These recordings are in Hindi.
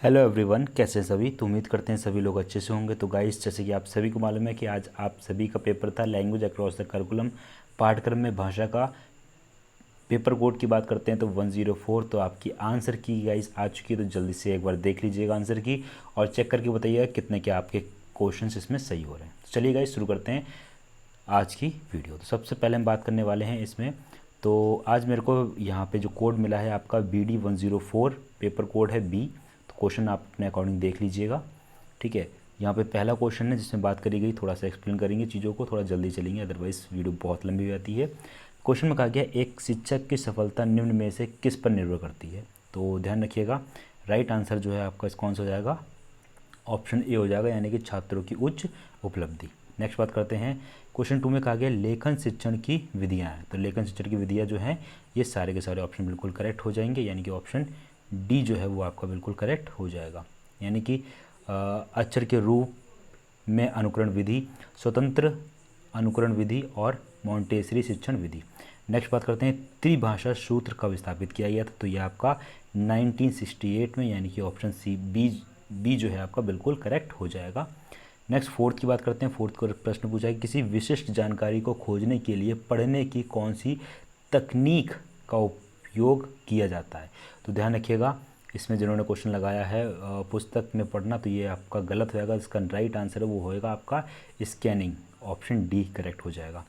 हेलो एवरीवन, कैसे हैं सभी। तो उम्मीद करते हैं सभी लोग अच्छे से होंगे। तो गाइस, जैसे कि आप सभी को मालूम है कि आज आप सभी का पेपर था लैंग्वेज अक्रॉस द करिकुलम। पाठ्यक्रम में भाषा का पेपर कोड की बात करते हैं तो 104। तो आपकी आंसर की गाइस आ चुकी है, तो जल्दी से एक बार देख लीजिएगा आंसर की और चेक करके बताइएगा कितने क्या आपके क्वेश्चन इसमें सही हो रहे हैं। तो चलिए गाइस, शुरू करते हैं आज की वीडियो। तो सबसे पहले हम बात करने वाले हैं इसमें। तो आज मेरे को यहाँ पे जो कोड मिला है आपका BD 104, पेपर कोड है बी। तो क्वेश्चन आप अपने अकॉर्डिंग देख लीजिएगा, ठीक है। यहाँ पे पहला क्वेश्चन है जिसमें बात करी गई, थोड़ा सा एक्सप्लेन करेंगे चीज़ों को, थोड़ा जल्दी चलेंगे अदरवाइज़ वीडियो बहुत लंबी हो जाती है। क्वेश्चन में कहा गया एक शिक्षक की सफलता निम्न में से किस पर निर्भर करती है। तो ध्यान रखिएगा, राइट आंसर जो है आपका इस कौन सा हो जाएगा, ऑप्शन ए हो जाएगा, यानी कि छात्रों की उच्च उपलब्धि। नेक्स्ट बात करते हैं, क्वेश्चन 2 में कहा गया लेखन शिक्षण की विधियां हैं। तो लेखन शिक्षण की विधियां जो हैं ये सारे के सारे ऑप्शन बिल्कुल करेक्ट हो जाएंगे, यानी कि ऑप्शन डी जो है वो आपका बिल्कुल करेक्ट हो जाएगा। यानी कि अक्षर के रूप में अनुकरण विधि, स्वतंत्र अनुकरण विधि और मॉन्टेसरी शिक्षण विधि। नेक्स्ट बात करते हैं त्रिभाषा सूत्र कब स्थापित किया गया था। तो ये आपका 1968 में, यानी कि ऑप्शन सी बी जो है आपका बिल्कुल करेक्ट हो जाएगा। नेक्स्ट फोर्थ की बात करते हैं। फोर्थ को प्रश्न पूछा है किसी विशिष्ट जानकारी को खोजने के लिए पढ़ने की कौन सी तकनीक का उपयोग किया जाता है। तो ध्यान रखिएगा, इसमें जिन्होंने क्वेश्चन लगाया है पुस्तक में पढ़ना, तो ये आपका गलत होगा। इसका राइट आंसर है वो होएगा आपका स्कैनिंग, ऑप्शन डी करेक्ट हो जाएगा।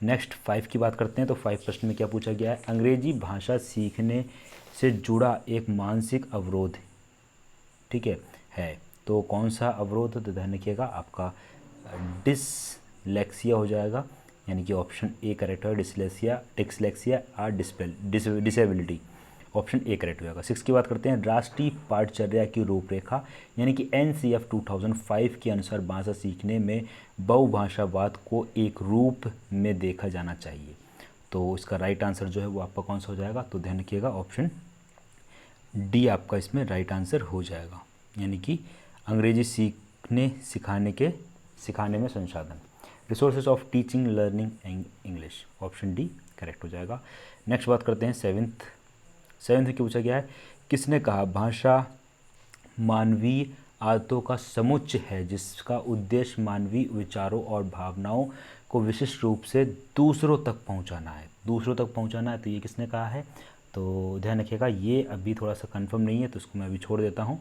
नेक्स्ट 5 की बात करते हैं। तो 5 प्रश्न में क्या पूछा गया है, अंग्रेजी भाषा सीखने से जुड़ा एक मानसिक अवरोध, ठीक है। तो कौन सा अवरोध है, तो ध्यान रखिएगा आपका डिसलेक्सिया हो जाएगा, यानी कि ऑप्शन ए करेक्ट है। डिसलेक्सिया और डिसेबिलिटी, ऑप्शन ए करेक्ट हो जाएगा। 6 की बात करते हैं, राष्ट्रीय पाठचर्या की रूपरेखा, यानी कि NCF 2005 के अनुसार भाषा सीखने में बहुभाषावाद को एक रूप में देखा जाना चाहिए। तो इसका राइट आंसर जो है वो आपका कौन सा हो जाएगा, तो ध्यान रखिएगा ऑप्शन डी आपका इसमें राइट आंसर हो जाएगा, यानी कि अंग्रेजी सिखाने में संसाधन, resources of teaching learning English, option D correct हो जाएगा। नेक्स्ट बात करते हैं सेवेंथ में पूछा गया है, किसने कहा भाषा मानवीय आदतों का समुच्चय है जिसका उद्देश्य मानवीय विचारों और भावनाओं को विशिष्ट रूप से दूसरों तक पहुंचाना है। तो ये किसने कहा है, तो ध्यान रखिएगा, ये अभी थोड़ा सा कंफर्म नहीं है, तो इसको मैं अभी छोड़ देता हूँ,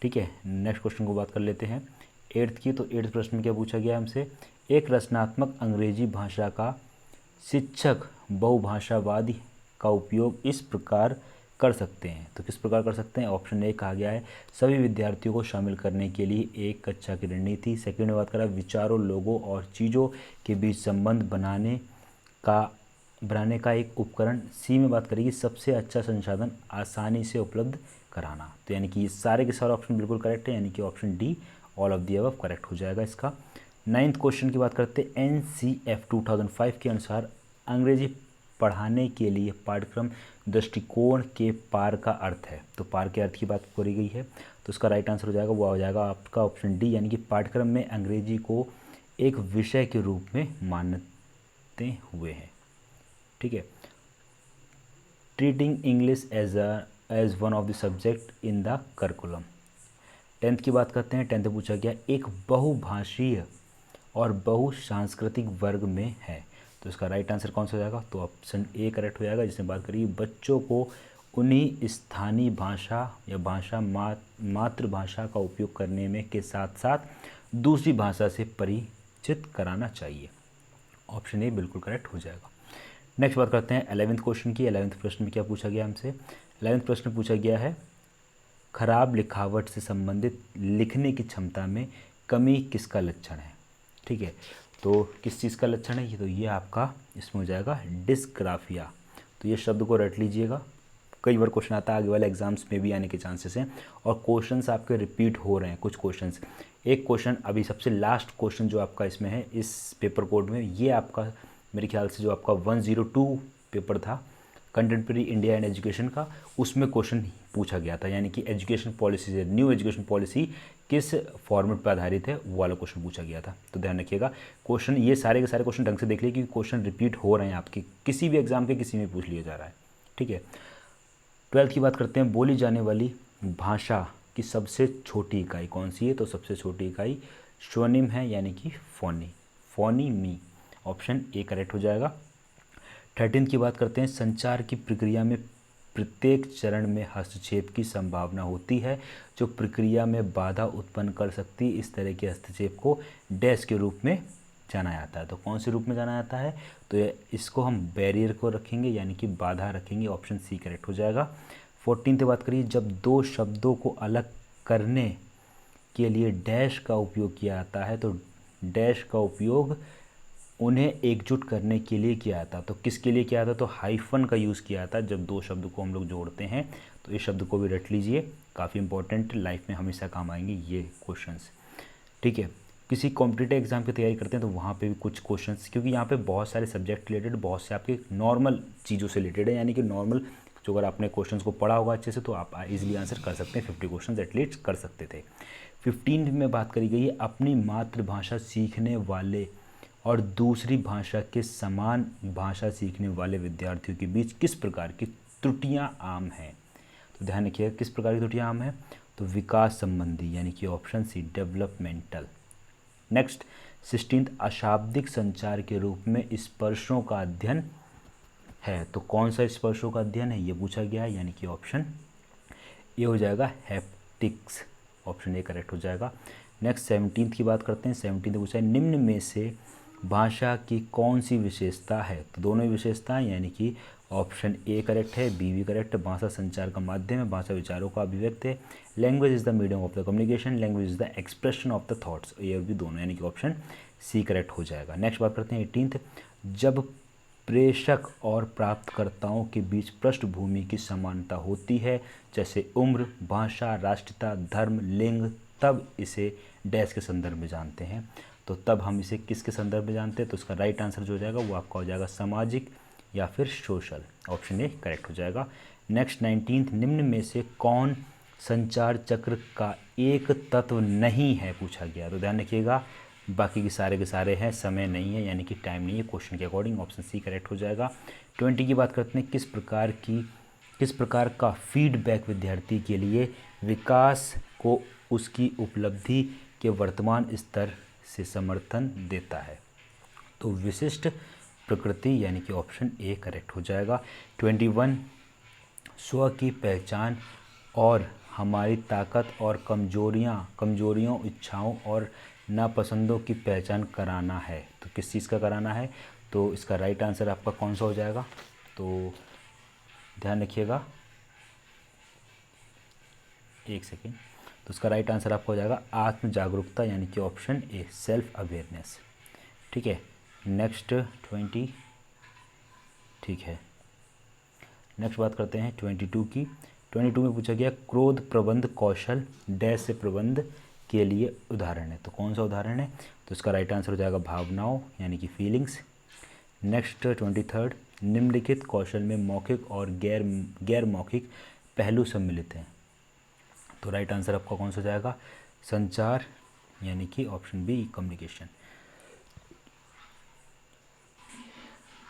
ठीक है। नेक्स्ट क्वेश्चन को बात कर लेते हैं 8th की। तो 8th प्रश्न में क्या पूछा गया हमसे, एक रचनात्मक अंग्रेजी भाषा का शिक्षक बहुभाषावादी का उपयोग इस प्रकार कर सकते हैं। तो किस प्रकार कर सकते हैं, ऑप्शन ए कहा गया है सभी विद्यार्थियों को शामिल करने के लिए एक कक्षा की रणनीति। सेकंड में बात करा विचारों, लोगों और चीज़ों के बीच संबंध बनाने का एक उपकरण। सी में बात करेगी सबसे अच्छा संसाधन आसानी से उपलब्ध कराना। तो यानी कि ये सारे के सारे ऑप्शन बिल्कुल करेक्ट है, यानी कि option D all of the above correct हो जाएगा इसका। 9th क्वेश्चन की बात करते हैं, NCF 2005 के अनुसार अंग्रेजी पढ़ाने के लिए पाठ्यक्रम दृष्टिकोण के पार का अर्थ है। तो पार के अर्थ की बात करी गई है, तो उसका राइट आंसर हो जाएगा वो हो जाएगा आपका ऑप्शन डी, यानी कि पाठ्यक्रम में अंग्रेजी को एक विषय के रूप में मानते हुए हैं, ठीक है। Treating English as one of the subject in the curriculum. 10th की बात करते हैं। 10th में पूछा गया एक बहुभाषीय और बहुसांस्कृतिक वर्ग में है। तो इसका राइट आंसर कौन सा हो जाएगा, तो ऑप्शन ए करेक्ट हो जाएगा, जिसमें बात करिए बच्चों को उन्हीं स्थानीय भाषा या मातृभाषा का उपयोग करने में के साथ साथ दूसरी भाषा से परिचित कराना चाहिए। ऑप्शन ए बिल्कुल करेक्ट हो जाएगा। नेक्स्ट बात करते हैं 11th क्वेश्चन की। 11th प्रश्न में क्या पूछा गया हमसे, 11th प्रश्न पूछा गया है खराब लिखावट से संबंधित लिखने की क्षमता में कमी किसका लक्षण है, ठीक है। तो किस चीज़ का लक्षण है ये, तो ये आपका इसमें हो जाएगा डिस्ग्राफिया। तो ये शब्द को रट लीजिएगा, कई बार क्वेश्चन आता है, आगे वाले एग्जाम्स में भी आने के चांसेस हैं, और क्वेश्चंस आपके रिपीट हो रहे हैं कुछ क्वेश्चंस। एक क्वेश्चन अभी सबसे लास्ट क्वेश्चन जो आपका इसमें है इस पेपर कोड में, ये आपका मेरे ख्याल से जो आपका 102 पेपर था कंटेम्प्रेरी इंडिया एंड एजुकेशन का, उसमें क्वेश्चन पूछा गया था, यानी कि एजुकेशन पॉलिसी से न्यू एजुकेशन पॉलिसी किस फॉर्मेट पर आधारित है वो वाला क्वेश्चन पूछा गया था। तो ध्यान रखिएगा क्वेश्चन, ये सारे के सारे क्वेश्चन ढंग से देख लीजिए क्योंकि क्वेश्चन रिपीट हो रहे हैं आपके, किसी भी एग्जाम के किसी में पूछ लिया जा रहा है, ठीक है। 12th की बात करते हैं, बोली जाने वाली भाषा की सबसे छोटी इकाई कौन सी है? तो सबसे छोटी इकाई स्वनिम है, यानी कि फोनीमी। ऑप्शन ए करेक्ट हो जाएगा। 13 की बात करते हैं, संचार की प्रक्रिया में प्रत्येक चरण में हस्तक्षेप की संभावना होती है जो प्रक्रिया में बाधा उत्पन्न कर सकती है। इस तरह के हस्तक्षेप को डैश के रूप में जाना जाता है। तो कौन से रूप में जाना जाता है? तो इसको हम बैरियर को रखेंगे, यानी कि बाधा रखेंगे। ऑप्शन सी करेक्ट हो जाएगा। 14 की बात करिए, जब दो शब्दों को अलग करने के लिए डैश का उपयोग किया जाता है तो डैश का उपयोग उन्हें एकजुट करने के लिए किया जाता। तो किसके लिए किया जाता? तो हाइफन का यूज़ किया जाता जब दो शब्द को हम लोग जोड़ते हैं। तो इस शब्द को भी रट लीजिए, काफ़ी इंपॉर्टेंट, लाइफ में हमेशा काम आएंगे ये क्वेश्चंस। ठीक है, किसी कॉम्पिटिटिव एग्जाम की तैयारी करते हैं तो वहाँ पे भी कुछ क्वेश्चंस, क्योंकि यहाँ पे बहुत सारे सब्जेक्ट रिलेटेड, बहुत से आपके नॉर्मल चीज़ों से रिलेटेड है, यानी कि नॉर्मल जो अगर आपने क्वेश्चंस को पढ़ा होगा अच्छे से तो आप इजीली आंसर कर सकते हैं। 50 क्वेश्चन एटलीस्ट कर सकते थे। 15 में बात करी गई है, अपनी मातृभाषा सीखने वाले और दूसरी भाषा के समान भाषा सीखने वाले विद्यार्थियों के बीच किस प्रकार की त्रुटियां आम हैं? तो ध्यान रखिएगा, किस प्रकार की त्रुटियां आम हैं? तो विकास संबंधी, यानी कि ऑप्शन सी डेवलपमेंटल। नेक्स्ट 16, अशाब्दिक संचार के रूप में स्पर्शों का अध्ययन है। तो कौन सा स्पर्शों का अध्ययन है ये पूछा गया है, यानी कि ऑप्शन ए हो जाएगा हैप्टिक्स। ऑप्शन ए करेक्ट हो जाएगा। नेक्स्ट 17 की बात करते हैं। 17 पूछा है, निम्न में से भाषा की कौन सी विशेषता है? तो दोनों ही विशेषताएं, यानी कि ऑप्शन ए करेक्ट है, बी भी करेक्ट है। भाषा संचार का माध्यम है, भाषा विचारों का अभिव्यक्त है। Language is the medium of the communication, language is the expression of the thoughts. ये भी दोनों, यानी कि ऑप्शन सी करेक्ट हो जाएगा। नेक्स्ट बात करते हैं 18th, जब प्रेषक और प्राप्तकर्ताओं के बीच पृष्ठभूमि की समानता होती है, जैसे उम्र, भाषा, राष्ट्रीयता, धर्म, लिंग, तब इसे डैश के संदर्भ में जानते हैं। तो तब हम इसे किसके संदर्भ में जानते हैं? तो इसका राइट आंसर जो हो जाएगा वो आपका हो जाएगा सामाजिक या फिर सोशल। ऑप्शन ए करेक्ट हो जाएगा। नेक्स्ट 19, निम्न में से कौन संचार चक्र का एक तत्व नहीं है पूछा गया। तो ध्यान रखिएगा, बाकी के सारे हैं, समय नहीं है, यानी कि टाइम नहीं है क्वेश्चन के अकॉर्डिंग। ऑप्शन सी करेक्ट हो जाएगा। 20 की बात करते हैं, किस प्रकार का फीडबैक विद्यार्थी के लिए विकास को उसकी उपलब्धि के वर्तमान स्तर से समर्थन देता है? तो विशिष्ट प्रकृति, यानी कि ऑप्शन ए करेक्ट हो जाएगा। 21, स्व की पहचान और हमारी ताकत और कमजोरियों, इच्छाओं और नापसंदों की पहचान कराना है। तो किस चीज़ का कराना है? तो इसका राइट आंसर आपका कौन सा हो जाएगा? तो ध्यान रखिएगा, एक सेकेंड। तो इसका राइट आंसर आपका हो जाएगा आत्म जागरूकता, यानी कि ऑप्शन ए सेल्फ अवेयरनेस। ठीक है। नेक्स्ट 20, ठीक है, नेक्स्ट बात करते हैं 22 की। 22 में पूछा गया, क्रोध प्रबंध कौशल डैश से प्रबंध के लिए उदाहरण है। तो कौन सा उदाहरण है? तो इसका राइट आंसर हो जाएगा भावनाओं, यानी कि फीलिंग्स। नेक्स्ट 23, निम्नलिखित कौशल में मौखिक और गैर मौखिक पहलू सम्मिलित हैं। तो राइट आंसर आपका कौन सा हो जाएगा? संचार, यानी कि ऑप्शन बी कम्युनिकेशन।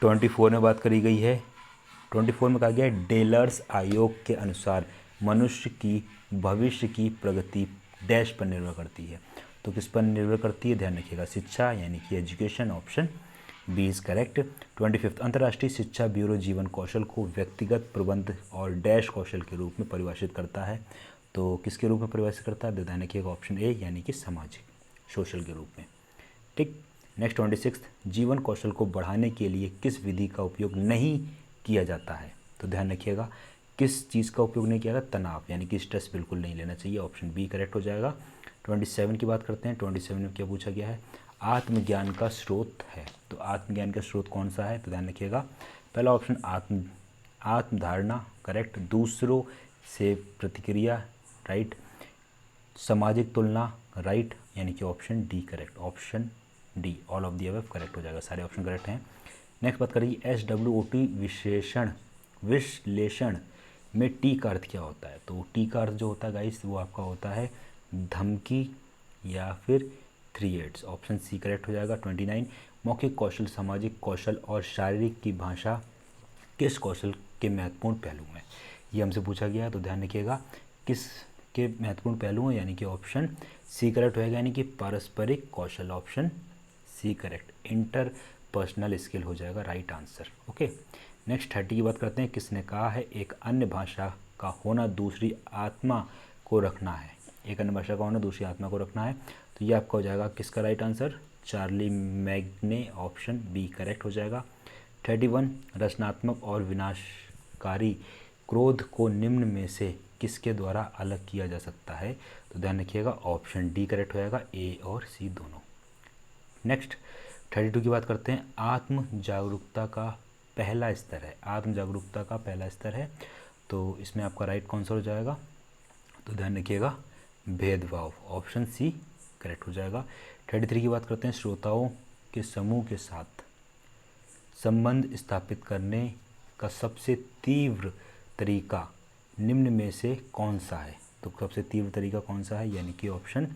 24 में बात करी गई है। 24 में कहा गया है, डेलर्स आयोग के अनुसार मनुष्य की भविष्य की प्रगति डैश पर निर्भर करती है। तो किस पर निर्भर करती है? ध्यान रखिएगा, शिक्षा, यानी कि education. Option B is correct. 25, अंतर्राष्ट्रीय शिक्षा ब्यूरो जीवन कौशल को व्यक्तिगत प्रबंध और डैश कौशल के रूप में परिभाषित करता है। तो किसके रूप में परिभाषित करता है? ध्यान रखिएगा, ऑप्शन ए, यानी कि सामाजिक, सोशल के रूप में। ठीक। नेक्स्ट 26, जीवन कौशल को बढ़ाने के लिए किस विधि का उपयोग नहीं किया जाता है? तो ध्यान रखिएगा, किस चीज़ का उपयोग नहीं किया जाता? तनाव, यानी कि स्ट्रेस बिल्कुल नहीं लेना चाहिए। ऑप्शन बी करेक्ट हो जाएगा। 27 की बात करते हैं। 27 में क्या पूछा गया है? आत्मज्ञान का स्रोत है। तो आत्मज्ञान का स्रोत कौन सा है? तो ध्यान रखिएगा, पहला ऑप्शन आत्मधारणा करेक्ट, दूसरों से प्रतिक्रिया राइट, सामाजिक तुलना राइट, यानी कि option D correct. Option D, all of the above correct हो जाएगा, सारे ऑप्शन करेक्ट हैं। नेक्स्ट बात करिए, SWOT विश्लेषण में टी का अर्थ क्या होता है? तो टी का अर्थ जो होता है गाइस वो आपका होता है धमकी या फिर 3 ऑप्शन सी करेक्ट हो जाएगा। 29, मौखिक कौशल, सामाजिक कौशल और शारीरिक की भाषा किस कौशल के महत्वपूर्ण पहलू हैं? ये हमसे पूछा गया है। तो ध्यान रखिएगा, किस के महत्वपूर्ण पहलू हैं, यानी कि ऑप्शन सी करेक्ट होएगा, यानी कि पारस्परिक कौशल, option C correct, interpersonal skill हो जाएगा राइट आंसर। ओके, नेक्स्ट 30 की बात करते हैं। किसने कहा है एक अन्य भाषा का होना दूसरी आत्मा को रखना है, एक अन्य भाषा का होना दूसरी आत्मा को रखना है, तो ये आपका हो जाएगा किसका right answer, Charlemagne, option B correct हो जाएगा। 31 रचनात्मक और विनाशकारी क्रोध को निम्न में से किसके द्वारा अलग किया जा सकता है, तो ध्यान रखिएगा ऑप्शन डी करेक्ट हो जाएगा, ए और सी दोनों। नेक्स्ट 32 की बात करते हैं। आत्म जागरूकता का पहला स्तर है, आत्म जागरूकता का पहला स्तर है, तो इसमें आपका राइट कौन सा हो जाएगा, तो ध्यान रखिएगा भेदभाव, ऑप्शन सी करेक्ट हो जाएगा। 33 की बात करते हैं। श्रोताओं के समूह के साथ संबंध स्थापित करने का सबसे तीव्र तरीका निम्न में से कौन सा है, तो सबसे तीव्र तरीका कौन सा है, यानी कि ऑप्शन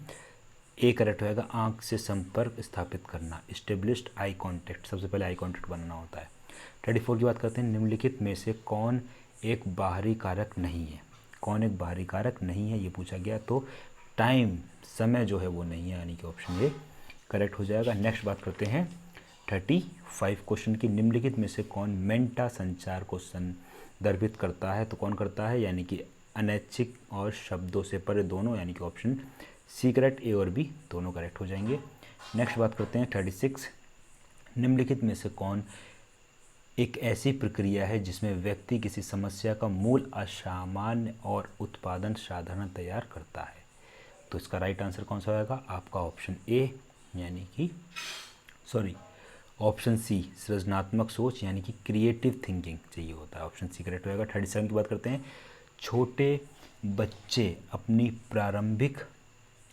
ए करेक्ट होएगा, आंख से संपर्क स्थापित करना, इस्टेब्लिश्ड आई कॉन्टैक्ट, सबसे पहले आई कॉन्टैक्ट बनाना होता है। 34 की बात करते हैं। निम्नलिखित में से कौन एक बाहरी कारक नहीं है, कौन एक बाहरी कारक नहीं है ये पूछा गया, तो टाइम, समय जो है वो नहीं है, यानी कि ऑप्शन ए करेक्ट हो जाएगा। नेक्स्ट बात करते हैं 35 क्वेश्चन की। निम्नलिखित में से कौन मेंटा संचार को संदर्भित करता है, तो कौन करता है, यानी कि अनैच्छिक और शब्दों से परे दोनों, यानी कि ऑप्शन सी करेक्ट, ए और बी दोनों करेक्ट हो जाएंगे। नेक्स्ट बात करते हैं 36। निम्नलिखित में से कौन एक ऐसी प्रक्रिया है जिसमें व्यक्ति किसी समस्या का मूल असामान्य और उत्पादन साधन तैयार करता है, तो इसका राइट आंसर कौन सा होगा, आपका ऑप्शन ए, यानी कि ऑप्शन सी सृजनात्मक सोच, यानी कि क्रिएटिव थिंकिंग चाहिए होता है, ऑप्शन सी करेक्ट होगा। 37 की बात करते हैं। छोटे बच्चे अपनी प्रारंभिक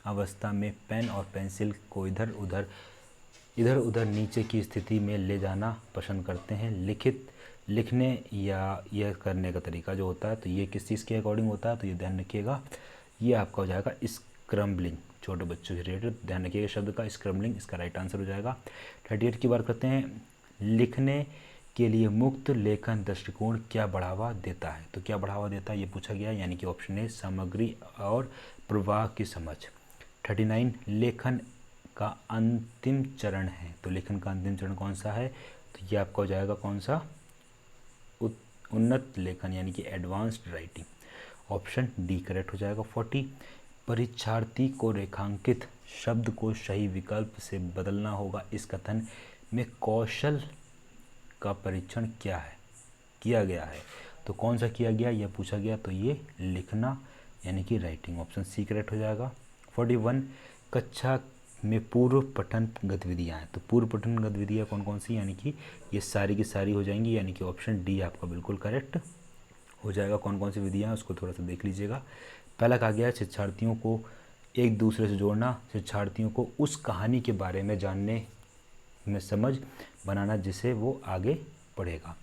अवस्था में पेन और पेंसिल को इधर उधर नीचे की स्थिति में ले जाना पसंद करते हैं, लिखने या यह करने का तरीका जो होता है, तो ये किस चीज़ के अकॉर्डिंग होता है, तो ये ध्यान रखिएगा, ये आपका हो जाएगा स्क्रम्बलिंग, छोटे बच्चों से रिलेटेड, ध्यान रखिएगा शब्द का स्क्रम्बलिंग, इसका राइट आंसर हो जाएगा। 38 की बात करते हैं। लिखने के लिए मुक्त लेखन दृष्टिकोण क्या बढ़ावा देता है, तो क्या बढ़ावा देता है ये पूछा गया, यानी कि ऑप्शन ए सामग्री और प्रवाह की समझ। 39 लेखन का अंतिम चरण है, तो लेखन का अंतिम चरण कौन सा है, तो ये आपका हो जाएगा कौन सा, उन्नत लेखन, यानी कि advanced writing, option D correct हो जाएगा। 40 परीक्षार्थी को रेखांकित शब्द को सही विकल्प से बदलना होगा, इस कथन में कौशल का परीक्षण किया गया है, तो कौन सा किया गया यह पूछा गया, तो ये लिखना, यानी कि राइटिंग, ऑप्शन सी करेक्ट हो जाएगा। 41 कक्षा में पूर्व पठन गतिविधियाँ हैं, तो पूर्व पठन गतिविधियाँ कौन कौन सी, यानी कि ये सारी की सारी हो जाएंगी, यानी कि ऑप्शन डी आपका बिल्कुल करेक्ट हो जाएगा। कौन कौन सी विधियाँ हैं उसको थोड़ा सा देख लीजिएगा। पहला कहा गया है शिक्षार्थियों को एक दूसरे से जोड़ना, शिक्षार्थियों को उस कहानी के बारे में जानने में समझ बनाना जिसे वो आगे पढ़ेगा।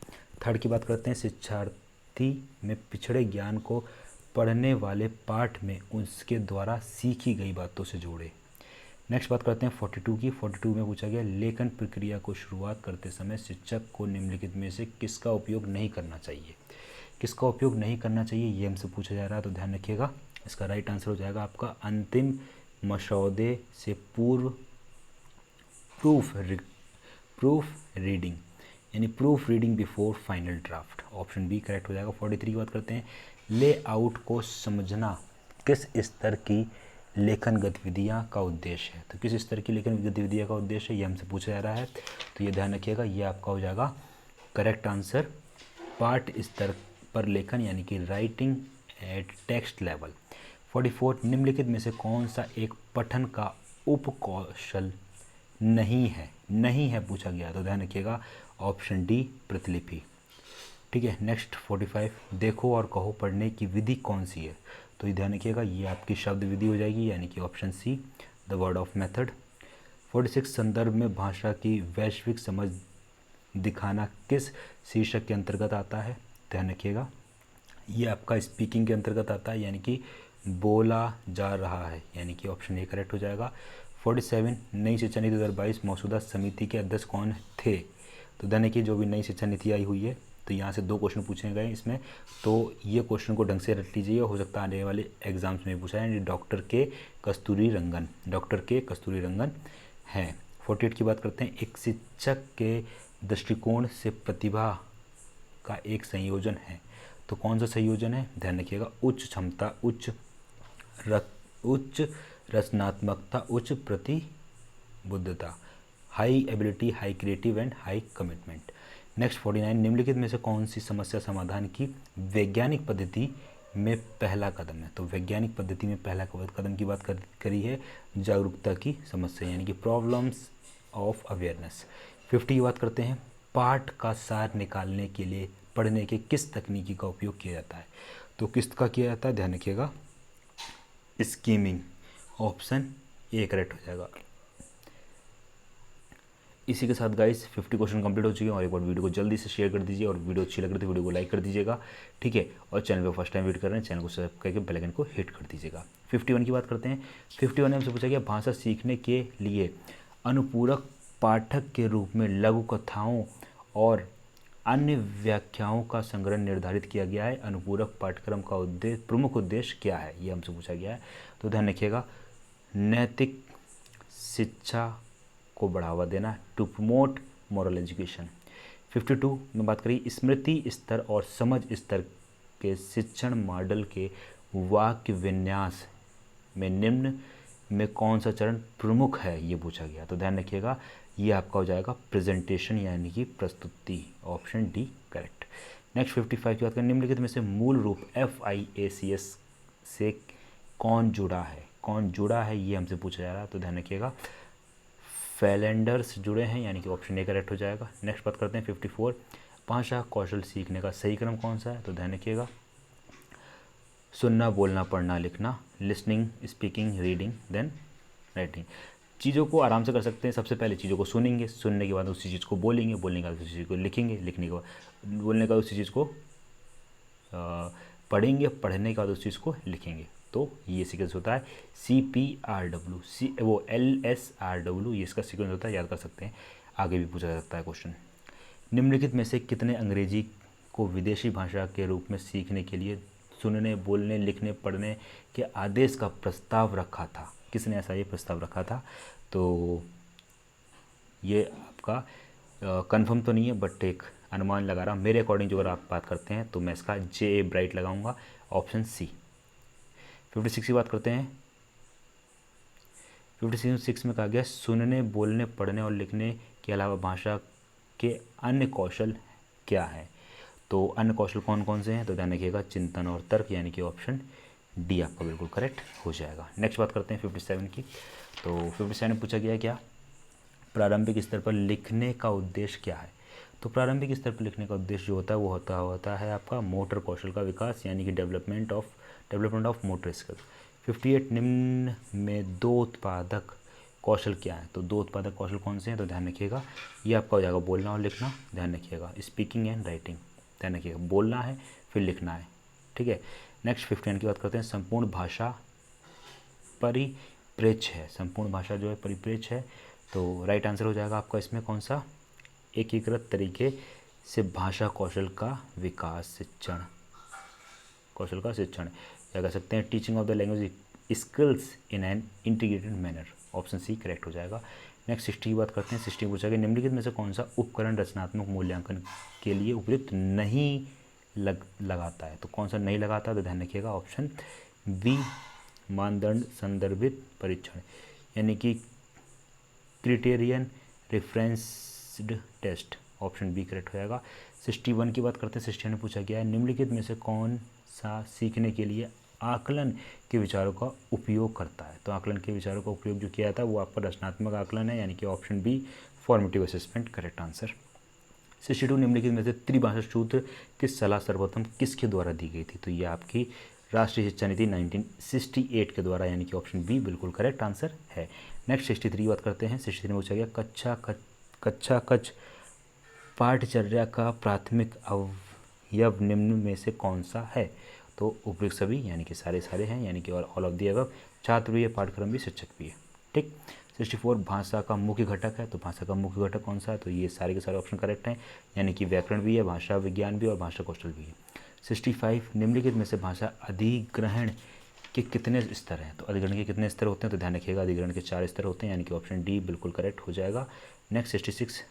थर्ड की बात करते हैं। शिक्षार्थी में पिछड़े ज्ञान को पढ़ने वाले पाठ में उसके द्वारा सीखी गई बातों से जोड़े। नेक्स्ट बात करते हैं 42 की। 42 में पूछा गया लेखन प्रक्रिया को शुरुआत करते समय शिक्षक को निम्नलिखित में से किसका उपयोग नहीं करना चाहिए, किसका उपयोग नहीं करना चाहिए ये हमसे पूछा जा रहा है, तो ध्यान रखिएगा इसका राइट आंसर हो जाएगा आपका अंतिम मसौदे से पूर्व प्रूफ रीडिंग, यानी proof reading before final draft, option B correct हो जाएगा। 43 की बात करते हैं। लेआउट को समझना किस स्तर की लेखन गतिविधियाँ का उद्देश्य है, तो किस स्तर की लेखन गतिविधियाँ का उद्देश्य है ये हमसे पूछा जा रहा है, तो ये ध्यान रखिएगा ये आपका हो जाएगा करेक्ट आंसर पाठ स्तर पर लेखन, यानी कि राइटिंग एट टेक्स्ट लेवल। 44 निम्नलिखित में से कौन सा एक पठन का उपकौशल नहीं है पूछा गया, तो ध्यान रखिएगा ऑप्शन डी प्रतिलिपि। ठीक है। नेक्स्ट 45 देखो और कहो पढ़ने की विधि कौन सी है, तो ये ध्यान रखिएगा ये आपकी शब्द विधि हो जाएगी, यानी कि option see the word of method. 46 संदर्भ में भाषा की वैश्विक समझ दिखाना किस शीर्षक के अंतर्गत आता है, ध्यान रखिएगा ये आपका स्पीकिंग के अंतर्गत आता है, यानी कि बोला जा रहा है, यानी कि ऑप्शन ए करेक्ट हो जाएगा। 47 नई शिक्षा नीति 2022 मौजूदा समिति के अध्यक्ष कौन थे, तो ध्यान रखिए जो भी नई शिक्षा नीति आई हुई है तो यहाँ से 2 क्वेश्चन पूछे गए इसमें, तो ये क्वेश्चन को ढंग से रट लीजिए, हो सकता है आने वाले एग्जाम्स में पूछा है। डॉक्टर के कस्तूरी रंगन है। 48 की बात करते हैं। एक शिक्षक के दृष्टिकोण से प्रतिभा का एक संयोजन है, तो कौन सा संयोजन है? ध्यान रखिएगा, उच्च क्षमता, उच्च रचनात्मकता, उच्च प्रतिबद्धता, high ability, high creative and high commitment. Next 49, निम्नलिखित में से कौन सी समस्या समाधान की वैज्ञानिक पद्धति में पहला कदम है? तो वैज्ञानिक पद्धति में पहला कदम की बात करी है जागरूकता की समस्या, यानी कि प्रॉब्लम्स ऑफ अवेयरनेस। 50 की बात करते हैं। पाठ का सार निकालने के लिए पढ़ने के किस तकनीकी का उपयोग किया जाता है? तो किसका किया जाता है? ध्यान रखिएगा, स्कीमिंग। ऑप्शन ए करेक्ट हो जाएगा। इसी के साथ गाइस 50 क्वेश्चन कंप्लीट हो चुके हैं। और एक बार वीडियो को जल्दी से शेयर कर दीजिए, और वीडियो अच्छी लग रही तो वीडियो को लाइक कर दीजिएगा, ठीक है। और चैनल पे फर्स्ट टाइम विजिट कर रहे हैं, चैनल को सब्सक्राइब करके बेल आइकन को हिट कर दीजिएगा। 51 की बात करते हैं। 51 में हमसे पूछा गया, भाषा सीखने के लिए अनुपूरक पाठक के रूप में लघु कथाओं और अन्य व्याख्याओं का संग्रह निर्धारित किया गया है। अनुपूरक पाठ्यक्रम का प्रमुख उद्देश्य क्या है? ये हमसे पूछा गया है। तो ध्यान रखिएगा, नैतिक शिक्षा को बढ़ावा देना, टू प्रमोट मॉरल एजुकेशन। 52 में बात करिए, स्मृति स्तर और समझ स्तर के शिक्षण मॉडल के वाक्य विन्यास में निम्न में कौन सा चरण प्रमुख है? ये पूछा गया। तो ध्यान रखिएगा, ये आपका हो जाएगा प्रेजेंटेशन, यानी कि प्रस्तुति। Option D correct. नेक्स्ट 55 की बात करें। निम्नलिखित में से मूल रूप FIACS से कौन जुड़ा है? ये हमसे पूछा जा रहा है। तो ध्यान रखिएगा, फैलेंडर्स जुड़े हैं, यानी कि ऑप्शन ए करेक्ट हो जाएगा। नेक्स्ट बात करते हैं 54, भाषा कौशल सीखने का सही क्रम कौन सा है? तो ध्यान रखिएगा, सुनना, बोलना, पढ़ना, लिखना, listening, speaking, reading, then writing. चीज़ों को आराम से कर सकते हैं। सबसे पहले चीज़ों को सुनेंगे, सुनने के बाद उसी चीज़ को बोलेंगे, बोलने के बाद उसी चीज़ को लिखेंगे, लिखने के बाद बोलने के बाद उसी चीज़ को पढ़ेंगे, पढ़ने के बाद उस चीज़ को लिखेंगे। तो ये सीक्वेंस होता है CPRW, LSRW, ये इसका सीक्वेंस होता है, याद कर सकते हैं। आगे भी पूछा जा सकता है क्वेश्चन। निम्नलिखित में से कितने अंग्रेजी को विदेशी भाषा के रूप में सीखने के लिए सुनने, बोलने, लिखने, पढ़ने के आदेश का प्रस्ताव रखा था? किसने ऐसा ये प्रस्ताव रखा था? तो ये आपका कंफर्म तो नहीं है, बट एक अनुमान लगा रहा हूँ मेरे अकॉर्डिंग। जो अगर आप बात करते हैं तो मैं इसका JA ब्राइट लगाऊंगा, ऑप्शन सी। 56 की बात करते हैं। 56 में कहा गया, सुनने, बोलने, पढ़ने और लिखने के अलावा भाषा के अन्य कौशल क्या है? तो अन्य कौशल कौन कौन से हैं? तो ध्यान रखिएगा, चिंतन और तर्क, यानी कि ऑप्शन डी आपका बिल्कुल करेक्ट हो जाएगा। नेक्स्ट बात करते हैं 57 की। तो 57 में पूछा गया क्या, प्रारंभिक स्तर पर लिखने का उद्देश्य क्या है? तो प्रारंभिक स्तर पर लिखने का उद्देश्य जो होता है वो होता है आपका मोटर कौशल का विकास, यानी कि डेवलपमेंट ऑफ मोटर स्किल्स। 58, निम्न में दो उत्पादक कौशल क्या है? तो दो उत्पादक कौशल कौन से हैं? तो ध्यान रखिएगा, ये आपका हो जाएगा बोलना और लिखना। ध्यान रखिएगा, स्पीकिंग एंड राइटिंग। ध्यान रखिएगा, बोलना है फिर लिखना है, ठीक है। नेक्स्ट 59 की बात करते हैं। संपूर्ण भाषा परिप्रेक्ष्य है, संपूर्ण भाषा जो है परिप्रेक्ष्य है। तो राइट आंसर हो जाएगा आपका इसमें कौन सा? एकीकृत तरीके से भाषा कौशल का विकास, शिक्षण, कौशल का शिक्षण, क्या कह सकते हैं, teaching of the language skills in an integrated manner. Option C correct हो जाएगा। नेक्स्ट 60 की बात करते हैं। 60 पूछा गया, निम्नलिखित में से कौन सा उपकरण रचनात्मक मूल्यांकन के लिए उपयुक्त नहीं लगाता है? तो कौन सा नहीं लगाता? तो ध्यान रखिएगा, ऑप्शन बी, मानदंड संदर्भित परीक्षण, यानी कि criterion referenced test. Option B correct हो जाएगा। 61 की बात करते हैं। 61 में पूछा गया है, निम्नलिखित में से कौन सा सीखने के लिए आकलन के विचारों का उपयोग करता है? तो आकलन के विचारों का उपयोग जो किया जाता है वो आपका रचनात्मक आकलन है, यानी कि option B, formative assessment correct answer. 62, निम्नलिखित में से त्रिभाषा सूत्र की सलाह सर्वप्रथम किसके द्वारा दी गई थी? तो ये आपकी राष्ट्रीय शिक्षा नीति 1968 के द्वारा, यानी कि ऑप्शन बी बिल्कुल करेक्ट आंसर है। नेक्स्ट 63 की बात करते हैं। 63 में पूछा गया, कक्षा कक्ष पाठचर्या का प्राथमिक अवयव निम्न में से कौन सा है? तो उपयुक्त सभी, यानी कि सारे हैं, यानी कि ऑल ऑफ दी अबव। छात्र भी है, पाठ्यक्रम भी, शिक्षक भी है। ठीक। 64 भाषा का मुख्य घटक है, तो भाषा का मुख्य घटक कौन सा है, तो ये सारे के सारे ऑप्शन करेक्ट हैं, यानी कि व्याकरण भी है, भाषा विज्ञान भी और भाषा कौशल भी है। 65 निम्नलिखित में से भाषा अधिग्रहण के कितने स्तर हैं, तो अधिग्रहण के कितने स्तर होते हैं, तो ध्यान रखिएगा अधिग्रहण के 4 स्तर होते हैं, यानी कि ऑप्शन डी बिल्कुल करेक्ट हो जाएगा। नेक्स्ट 66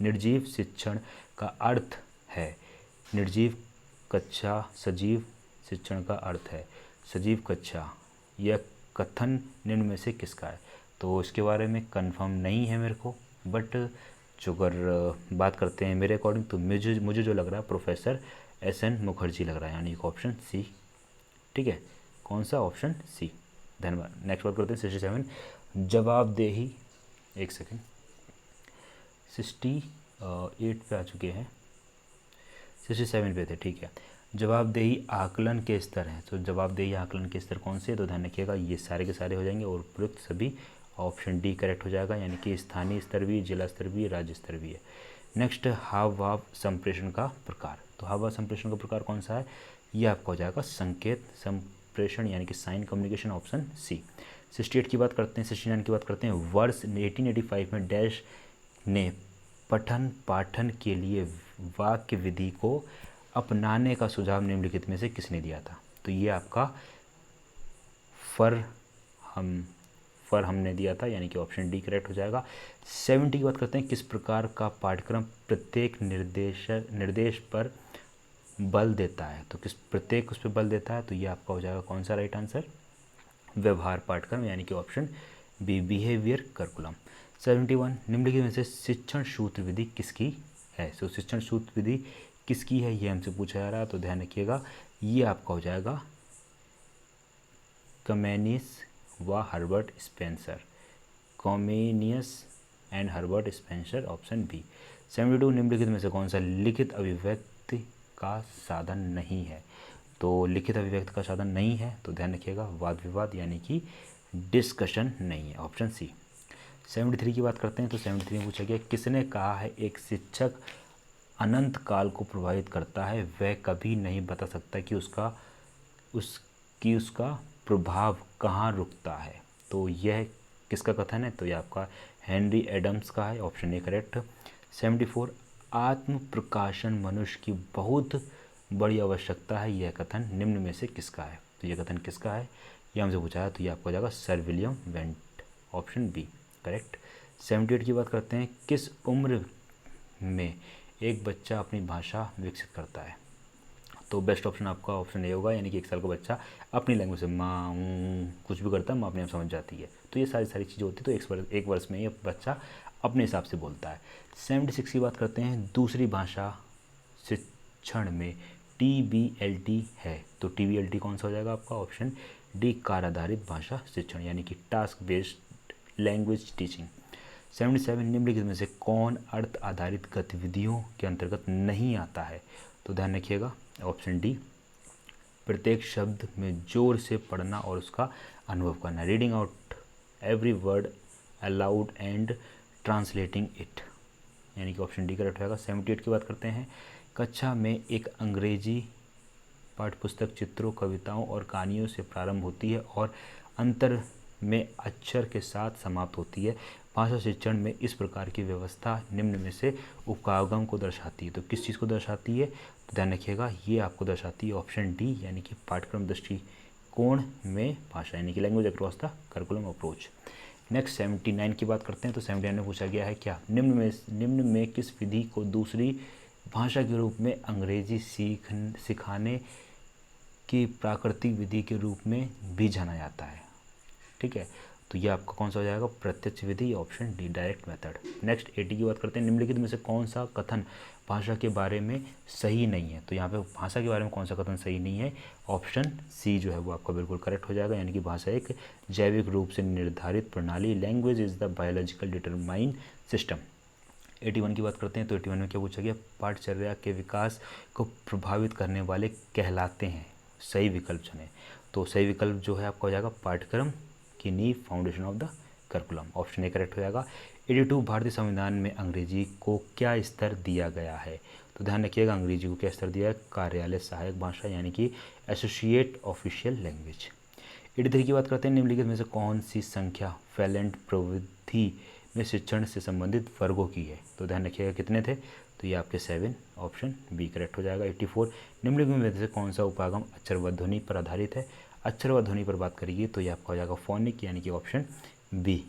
निर्जीव शिक्षण का अर्थ है, निर्जीव कक्षा सजीव शिक्षण का अर्थ है सजीव कक्षा, यह कथन निम्न में से किसका है, तो इसके बारे में कंफर्म नहीं है मेरे को, बट जो अगर बात करते हैं मेरे अकॉर्डिंग तो मुझे जो लग रहा है प्रोफेसर SN मुखर्जी लग रहा है, यानी कि ऑप्शन सी। ठीक है, कौन सा, ऑप्शन सी। धन्यवाद। नेक्स्ट बात करते हैं 67 जवाबदेही, एक सेकेंड, 68 पे आ चुके हैं, 67 पे थे, ठीक है। जवाबदेही आकलन के स्तर हैं, तो जवाबदेही आकलन के स्तर कौन से, तो ध्यान रखिएगा ये सारे के सारे हो जाएंगे और उपयुक्त सभी ऑप्शन डी करेक्ट हो जाएगा, यानी कि स्थानीय स्तर भी, जिला स्तर भी, राज्य स्तर भी है। नेक्स्ट हाव भाव संप्रेषण का प्रकार, तो हाव भाव संप्रेषण का प्रकार कौन सा है, ये आपका हो जाएगा संकेत संप्रेषण, यानी कि साइन कम्युनिकेशन, ऑप्शन सी। 68 की बात करते हैं, 69 की बात करते हैं। वर्ष 1885 में डैश ने पठन पाठन के लिए वाक्य विधि को अपनाने का सुझाव निम्नलिखित में से किसने दिया था, तो ये आपका हमने दिया था, यानी कि ऑप्शन डी करेक्ट हो जाएगा। 70 की बात करते हैं, किस प्रकार का पाठ्यक्रम प्रत्येक निर्देश पर बल देता है, तो किस प्रत्येक उस पर बल देता है, तो ये आपका हो जाएगा कौन सा राइट आंसर, व्यवहार पाठ्यक्रम, यानी कि ऑप्शन बी बिहेवियर करिकुलम। 71 निम्नलिखित में से शिक्षण सूत्र विधि किसकी है, तो शिक्षण सूत्र विधि किसकी है ये हमसे पूछा जा रहा है, तो ध्यान रखिएगा ये आपका हो जाएगा कमेनियस व Herbert Spencer, Comenius and Herbert Spencer, option B. 72 निम्नलिखित में से कौन सा लिखित अभिव्यक्ति का साधन नहीं है, तो लिखित अभिव्यक्ति का साधन नहीं है, तो ध्यान रखिएगा वाद विवाद, यानी कि डिस्कशन नहीं है, ऑप्शन सी। 73 की बात करते हैं, तो 73 में पूछा गया किसने कहा है एक शिक्षक अनंत काल को प्रभावित करता है, वह कभी नहीं बता सकता कि उसका प्रभाव कहाँ रुकता है, तो यह किसका कथन है, तो यह आपका हेनरी एडम्स का है, ऑप्शन ए करेक्ट। 74 आत्म प्रकाशन मनुष्य की बहुत बड़ी आवश्यकता है, यह कथन निम्न में से किसका है, तो यह कथन किसका है, यह हमसे पूछा है, तो यह आपको हो जाएगा Sir William Wundt, option B correct. 78 की बात करते हैं, किस उम्र में एक बच्चा अपनी भाषा विकसित करता है, तो बेस्ट ऑप्शन आपका ऑप्शन ए होगा, यानी कि 1 साल का बच्चा अपनी लैंग्वेज से माँ कुछ भी करता है माँ अपने आप समझ जाती है, तो ये सारी चीज़ें होती है, तो एक वर्ष में ये बच्चा अपने हिसाब से बोलता है। 76 की बात करते हैं, दूसरी भाषा शिक्षण में TBLT है, तो TBLT कौन सा हो जाएगा आपका, ऑप्शन डी कार्य आधारित भाषा शिक्षण, यानी कि टास्क बेस्ड लैंग्वेज टीचिंग। 77 निम्नलिखित में से कौन अर्थ आधारित गतिविधियों के अंतर्गत नहीं आता है, तो ध्यान रखिएगा ऑप्शन डी प्रत्येक शब्द में जोर से पढ़ना और उसका अनुभव करना, reading out every word allowed and translating it, यानी कि ऑप्शन डी करेक्ट होगा। 78 की बात करते हैं, कक्षा में एक अंग्रेजी पाठ्यपुस्तक चित्रों कविताओं और कहानियों से प्रारंभ होती है और अंतर में अक्षर के साथ समाप्त होती है, भाषा शिक्षण में इस प्रकार की व्यवस्था निम्न में से उपकागम को दर्शाती है, तो किस चीज़ को दर्शाती है, तो ध्यान रखिएगा ये आपको दर्शाती है ऑप्शन डी, यानी कि पाठ्यक्रम दृष्टिकोण में भाषा, यानी कि language across the curriculum approach. Next 79 की बात करते हैं, तो 79 में पूछा गया है क्या निम्न में किस विधि को दूसरी भाषा के रूप में अंग्रेजी सिखाने की प्राकृतिक विधि के रूप में भी जाना जाता है, ठीक है, तो ये आपका कौन सा हो जाएगा, प्रत्यक्ष विधि, option D direct method. Next 80 की बात करते हैं, निम्नलिखित में से कौन सा कथन भाषा के बारे में सही नहीं है, तो यहाँ पे भाषा के बारे में कौन सा कथन सही नहीं है, ऑप्शन सी जो है वो आपका बिल्कुल करेक्ट हो जाएगा, यानी कि भाषा एक जैविक रूप से निर्धारित प्रणाली, language is the biological determine system. 81 की बात करते हैं, तो 81 में क्या पूछा गया, पाठचर्या के विकास को प्रभावित करने वाले कहलाते हैं, सही विकल्प चुने, तो सही विकल्प जो है आपका हो जाएगा पाठ्यक्रम की नींव, foundation of the curriculum, option A correct हो जाएगा। 82 भारतीय संविधान में अंग्रेजी को क्या स्तर दिया गया है, तो ध्यान रखिएगा अंग्रेजी को क्या स्तर दिया है, कार्यालय सहायक भाषा, यानी कि एसोसिएट ऑफिशियल लैंग्वेज। 83 की बात करते हैं, निम्नलिखित में से कौन सी संख्या फैलेंट प्रवृत्ति में शिक्षण से संबंधित वर्गों की है? तो ध्यान रखिएगा कितने थे, तो ये आपके 7, ऑप्शन बी करेक्ट हो जाएगा। 84, निम्नलिखित में से कौन सा उपागम अक्षर व ध्वनि पर आधारित है? अक्षर व ध्वनि पर बात करिए तो ये आपका हो जाएगा फोनिक, यानी कि ऑप्शन बी।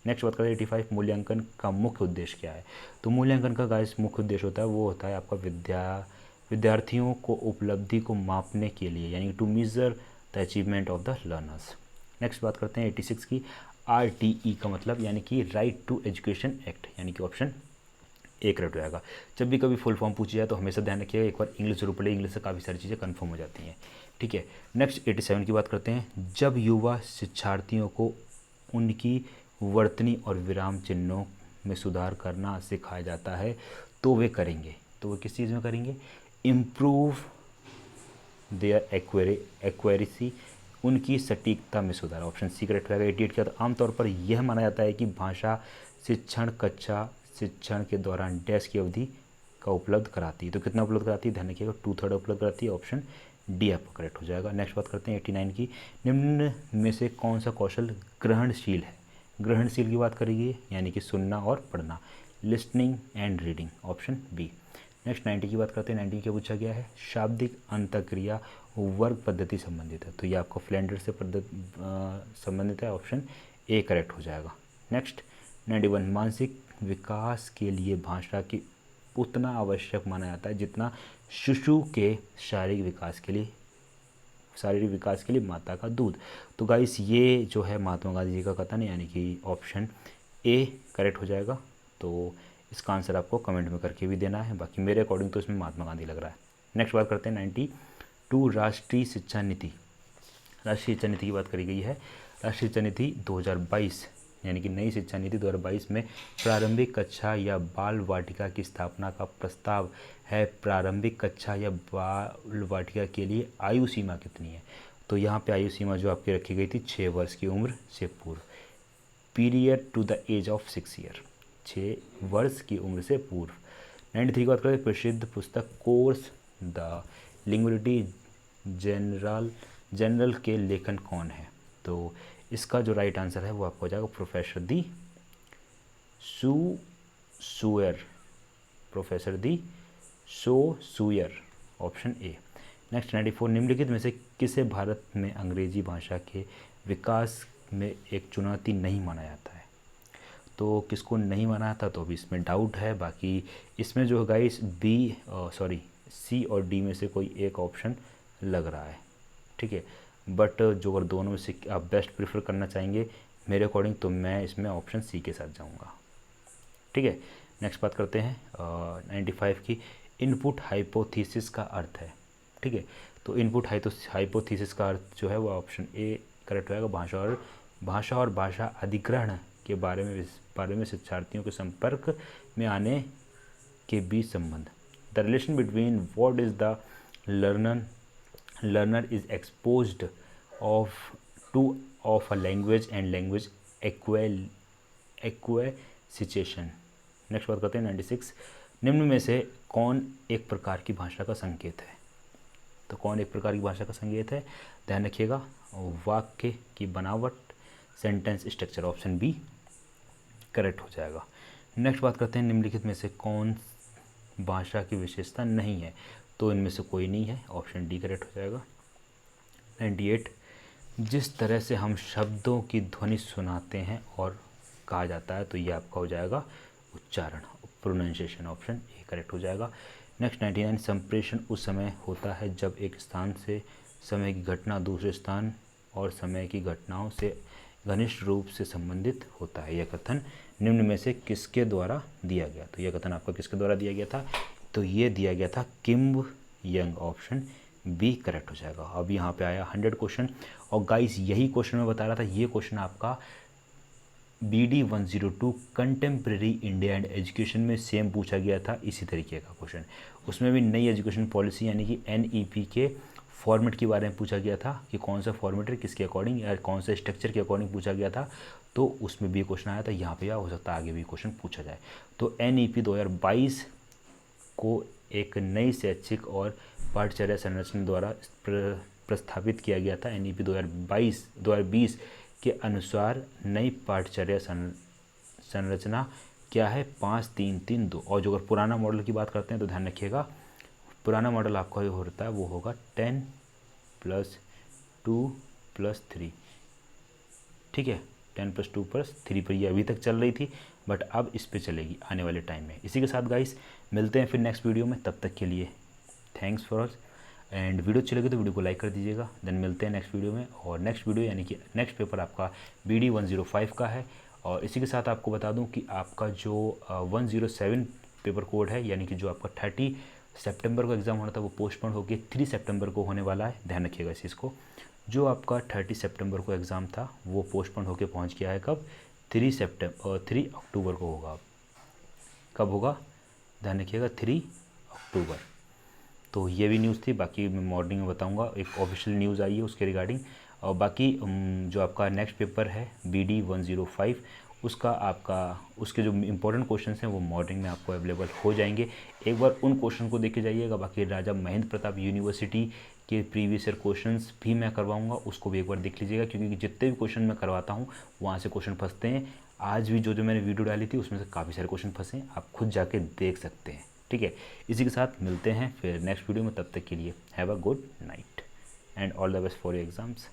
नेक्स्ट बात करें 85, मूल्यांकन का मुख्य उद्देश्य क्या है? तो मूल्यांकन का गाइस मुख्य उद्देश्य होता है, वो होता है आपका विद्यार्थियों को उपलब्धि को मापने के लिए, यानी to measure the achievement of the learners. Next बात करते हैं 86 की, RTE का मतलब यानी कि राइट टू एजुकेशन एक्ट, यानी कि ऑप्शन ए करेक्ट हो जाएगा। जब भी कभी फुल फॉर्म पूछी जाए तो हमेशा ध्यान रखिएगा, एक बार इंग्लिश जरूर पढ़े, इंग्लिश से काफ़ी सारी चीज़ें कन्फर्म हो जाती हैं, ठीक है। नेक्स्ट 87 की बात करते हैं, जब युवा शिक्षार्थियों को उनकी वर्तनी और विराम चिन्हों में सुधार करना सिखाया जाता है तो वे करेंगे, तो वे किस चीज़ में करेंगे? इम्प्रूव देयर एक्वेरेसी, उनकी सटीकता में सुधार, ऑप्शन सी करेक्ट रहेगा। 88 का, आमतौर पर यह माना जाता है कि भाषा शिक्षण कक्षा शिक्षण के दौरान डैश की अवधि का उपलब्ध कराती है, तो कितना उपलब्ध कराती है? ध्यान रखिएगा 2/3 उपलब्ध कराती है, ऑप्शन डी आपका करेक्ट हो जाएगा। नेक्स्ट बात करते हैं 89 की, निम्न में से कौन सा कौशल ग्रहणशील है? ग्रहणशील की बात करेंगे यानी कि सुनना और पढ़ना, listening and reading, option B. Next 90 की बात करते हैं, 90 क्या पूछा गया है? शाब्दिक अंतःक्रिया वर्ग पद्धति संबंधित है, तो ये आपका फ्लैंडर से संबंधित है, ऑप्शन ए करेक्ट हो जाएगा। नेक्स्ट 91, मानसिक विकास के लिए भाषा की उतना आवश्यक माना जाता है जितना शिशु के शारीरिक विकास के लिए माता का दूध। तो गाइस ये जो है महात्मा गांधी जी का कथन है, यानी कि ऑप्शन ए करेक्ट हो जाएगा। तो इसका आंसर आपको कमेंट में करके भी देना है, बाकी मेरे अकॉर्डिंग तो इसमें महात्मा गांधी लग रहा है। नेक्स्ट बात करते हैं 92, राष्ट्रीय शिक्षा नीति। राष्ट्रीय शिक्षा नीति की बात करी गई है। राष्ट्रीय शिक्षा नीति 2022 यानी कि नई शिक्षा नीति 2022 में प्रारंभिक कक्षा या बाल वाटिका की स्थापना का प्रस्ताव है। प्रारंभिक कक्षा या बाल वाटिका के लिए आयु सीमा कितनी है? तो यहाँ पे आयु सीमा जो आपकी रखी गई थी 6 वर्ष की उम्र से पूर्व, period to the age of 6 year, 6 वर्ष की उम्र से पूर्व। 93 की बात करें, प्रसिद्ध पुस्तक कोर्स द लिंग्विडिटी जनरल के लेखन कौन है? तो इसका जो राइट आंसर है वो आपको हो जाएगा प्रोफेसर दी सूयर, ऑप्शन ए। नेक्स्ट 94, निम्नलिखित में से किसे भारत में अंग्रेजी भाषा के विकास में एक चुनौती नहीं माना जाता है? तो किसको नहीं माना जाता, तो अभी इसमें डाउट है। बाकी इसमें जो है गाइस सी और डी में से कोई एक ऑप्शन लग रहा है, ठीक है। बट जो अगर दोनों में से आप बेस्ट प्रीफर करना चाहेंगे मेरे अकॉर्डिंग, तो मैं इसमें ऑप्शन सी के साथ जाऊंगा, ठीक है। नेक्स्ट बात करते हैं 95 की, इनपुट हाइपोथेसिस का अर्थ है, ठीक है। तो इनपुट हाइपोथेसिस का अर्थ जो है वो ऑप्शन ए करेक्ट होगा, भाषा और भाषा अधिग्रहण के बारे में शिक्षार्थियों के संपर्क में आने के बीच संबंध। The relation between what is the learner is exposed of a language and language acquisition। Next बात करते हैं 96, निम्न में से कौन एक प्रकार की भाषा का संकेत है? तो कौन एक प्रकार की भाषा का संकेत है? ध्यान रखिएगा, वाक्य की बनावट, sentence structure, option B correct हो जाएगा। नेक्स्ट बात करते हैं, निम्नलिखित में से कौन भाषा की विशेषता नहीं है? तो इनमें से कोई नहीं है, ऑप्शन डी करेक्ट हो जाएगा। 98, जिस तरह से हम शब्दों की ध्वनि सुनाते हैं और कहा जाता है, तो ये आपका हो जाएगा उच्चारण, प्रोनाउंसिएशन, ऑप्शन ए करेक्ट हो जाएगा। नेक्स्ट 99, संप्रेषण उस समय होता है जब एक स्थान से समय की घटना दूसरे स्थान और समय की घटनाओं से घनिष्ठ रूप से संबंधित होता है। यह कथन निम्न में से किसके द्वारा दिया गया? तो यह कथन आपका किसके द्वारा दिया गया था? तो ये दिया गया था किम यंग, ऑप्शन बी करेक्ट हो जाएगा। अब यहाँ पे आया 100 क्वेश्चन, और गाइस यही क्वेश्चन मैं बता रहा था, ये क्वेश्चन आपका BD 102 contemporary India and education में सेम पूछा गया था, इसी तरीके का क्वेश्चन। उसमें भी नई एजुकेशन पॉलिसी यानी कि NEP के फॉर्मेट के बारे में पूछा गया था कि कौन सा फॉर्मेट है, किसके अकॉर्डिंग या कौन सा स्ट्रक्चर के अकॉर्डिंग पूछा गया था, तो उसमें भी क्वेश्चन आया था। यहाँ पे हो सकता है आगे भी क्वेश्चन पूछा जाए। तो NEP 2022 को एक नई शैक्षिक और पाठ्यचर्या संरचना द्वारा प्रस्तावित किया गया था NEP 2020 के अनुसार नई पाठ्यचर्या संरचना क्या है? 5-3-3-2। और जो अगर पुराना मॉडल की बात करते हैं तो ध्यान रखिएगा, पुराना मॉडल आपका जो होता है वो होगा 10+2+3। ठीक है, 10+2+3 पर ये अभी तक चल रही थी, बट अब इस पे चलेगी आने वाले टाइम में। इसी के साथ गाइस मिलते हैं फिर नेक्स्ट वीडियो में, तब तक के लिए थैंक्स फॉर एंड वीडियो अच्छी लगी तो वीडियो को लाइक कर दीजिएगा। देन मिलते हैं नेक्स्ट वीडियो में, और नेक्स्ट वीडियो यानी कि नेक्स्ट पेपर आपका BD 105 का है। और इसी के साथ आपको बता दूं कि आपका जो 107 पेपर कोड है, यानी कि जो आपका 30 सितंबर को एग्ज़ाम होना था वो पोस्टपोन होकर 3 सितंबर को होने वाला है। ध्यान रखिएगा इस चीज़ को, जो आपका 30 सितंबर को एग्ज़ाम था वो पोस्टपोन होकर पहुंच गया है कब? 3 अक्टूबर को होगा। कब होगा? ध्यान रखिएगा, 3 अक्टूबर। तो ये भी न्यूज़ थी, बाकी मैं मॉर्निंग में बताऊंगा, एक ऑफिशियल न्यूज़ आई है उसके रिगार्डिंग। और बाकी जो आपका नेक्स्ट पेपर है BD 105, उसके जो इंपॉर्टेंट क्वेश्चन हैं वो मॉर्निंग में आपको अवेलेबल हो जाएंगे। एक बार उन क्वेश्चन को देख के जाइएगा। बाकी राजा महेंद्र प्रताप यूनिवर्सिटी के प्रीवियस ईयर क्वेश्चंस भी मैं करवाऊंगा, उसको भी एक बार देख लीजिएगा, क्योंकि जितने भी क्वेश्चन मैं करवाता हूँ वहाँ से क्वेश्चन फंसते हैं। आज भी जो मैंने वीडियो डाली थी उसमें से काफ़ी सारे क्वेश्चन फंसे हैं, आप खुद जाके देख सकते हैं। ठीक है, इसी के साथ मिलते हैं फिर नेक्स्ट वीडियो में, तब तक के लिए have a good night and all the best for your exams.